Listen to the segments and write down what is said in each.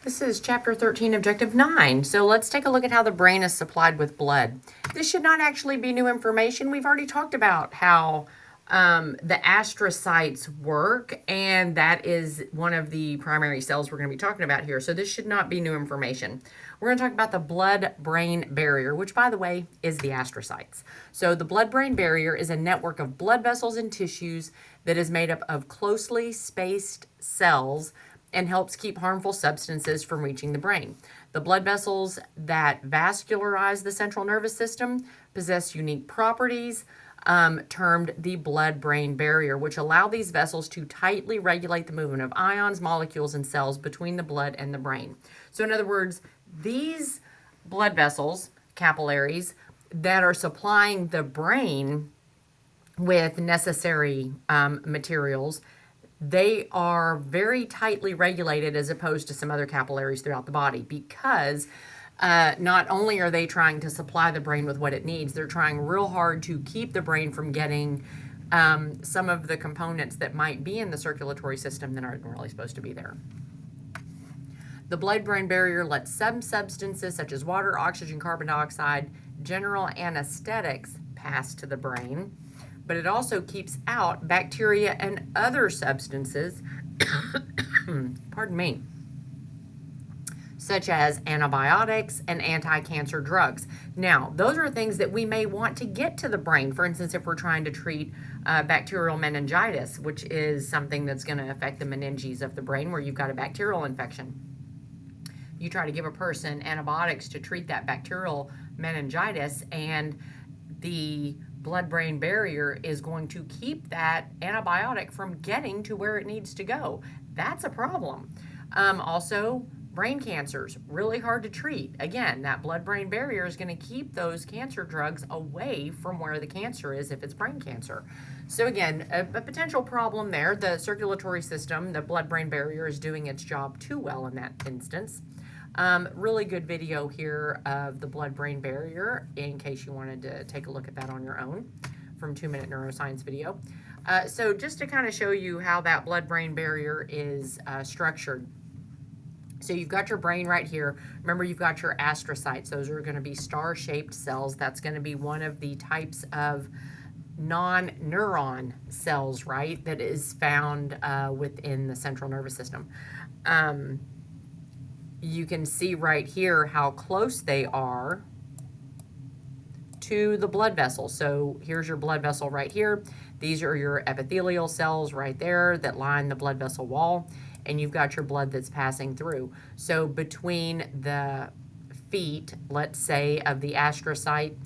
This is chapter 13, objective 9. So let's take a look at how the brain is supplied with blood. This should not actually be new information. We've already talked about how the astrocytes work, and that is one of the primary cells we're going to be talking about here. So this should not be new information. We're going to talk about the blood-brain barrier, which, by the way, is the astrocytes. So the blood-brain barrier is a network of blood vessels and tissues that is made up of closely spaced cells and helps keep harmful substances from reaching the brain. The blood vessels that vascularize the central nervous system possess unique properties termed the blood-brain barrier, which allow these vessels to tightly regulate the movement of ions, molecules, and cells between the blood and the brain. So in other words, these blood vessels, capillaries, that are supplying the brain with necessary materials, they are very tightly regulated as opposed to some other capillaries throughout the body, because not only are they trying to supply the brain with what it needs, they're trying real hard to keep the brain from getting some of the components that might be in the circulatory system that aren't really supposed to be there. The blood-brain barrier lets some substances such as water, oxygen, carbon dioxide, general anesthetics pass to the brain, but it also keeps out bacteria and other substances, pardon me, such as antibiotics and anti-cancer drugs. Now, those are things that we may want to get to the brain. For instance, if we're trying to treat bacterial meningitis, which is something that's going to affect the meninges of the brain where you've got a bacterial infection. You try to give a person antibiotics to treat that bacterial meningitis, and the blood-brain barrier is going to keep that antibiotic from getting to where it needs to go. That's a problem. Also, brain cancers, really hard to treat. Again, that blood-brain barrier is going to keep those cancer drugs away from where the cancer is if it's brain cancer. So again, a potential problem there. The circulatory system, the blood-brain barrier, is doing its job too well in that instance. Really good video here of the blood-brain barrier in case you wanted to take a look at that on your own from 2-Minute Neuroscience video. So just to kind of show you how that blood-brain barrier is structured. So you've got your brain right here. Remember, you've got your astrocytes. Those are going to be star-shaped cells. That's going to be one of the types of non-neuron cells, right, that is found within the central nervous system. You can see right here how close they are to the blood vessel. So here's your blood vessel right here. These are your epithelial cells right there that line the blood vessel wall, and you've got your blood that's passing through. So between the feet, let's say, of the astrocyte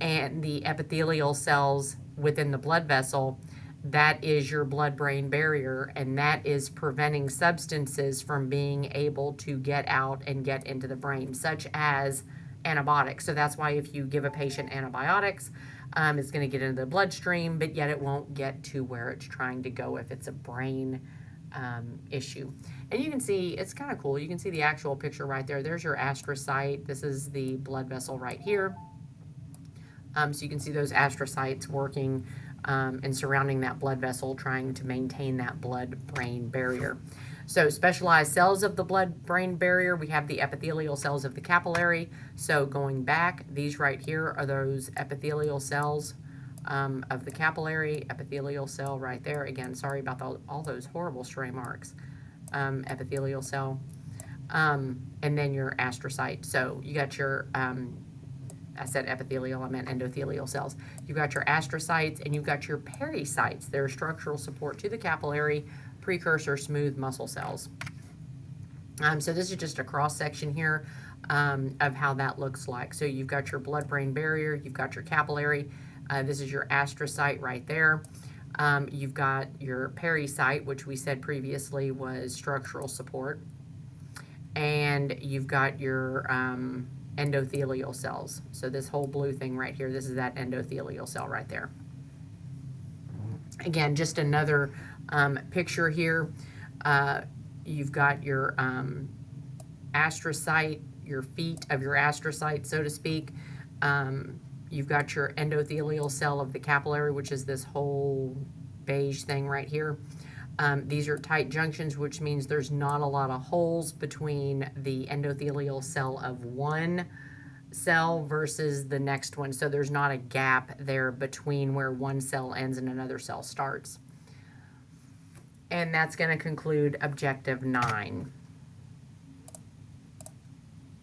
and the epithelial cells within the blood vessel, that is your blood-brain barrier, and that is preventing substances from being able to get out and get into the brain, such as antibiotics. So that's why if you give a patient antibiotics, it's going to get into the bloodstream, but yet it won't get to where it's trying to go if it's a brain issue. And you can see, it's kind of cool. You can see the actual picture right there. There's your astrocyte. This is the blood vessel right here. So you can see those astrocytes working and surrounding that blood vessel, trying to maintain that blood-brain barrier. So specialized cells of the blood-brain barrier, we have the epithelial cells of the capillary. So going back, these right here are those epithelial cells of the capillary, epithelial cell right there. Again, sorry about all those horrible stray marks. Epithelial cell. And then your astrocyte. So you got your I said epithelial, I meant endothelial cells. You've got your astrocytes and you've got your pericytes. They're structural support to the capillary, precursor smooth muscle cells. So this is just a cross section here of how that looks like. So you've got your blood-brain barrier, you've got your capillary. This is your astrocyte right there. You've got your pericyte, which we said previously was structural support. And you've got your endothelial cells. So this whole blue thing right here, this is that endothelial cell right there. Again, just another picture here. You've got your astrocyte, your feet of your astrocyte, so to speak. You've got your endothelial cell of the capillary, which is this whole beige thing right here. These are tight junctions, which means there's not a lot of holes between the endothelial cell of one cell versus the next one. So there's not a gap there between where one cell ends and another cell starts. And that's going to conclude objective 9.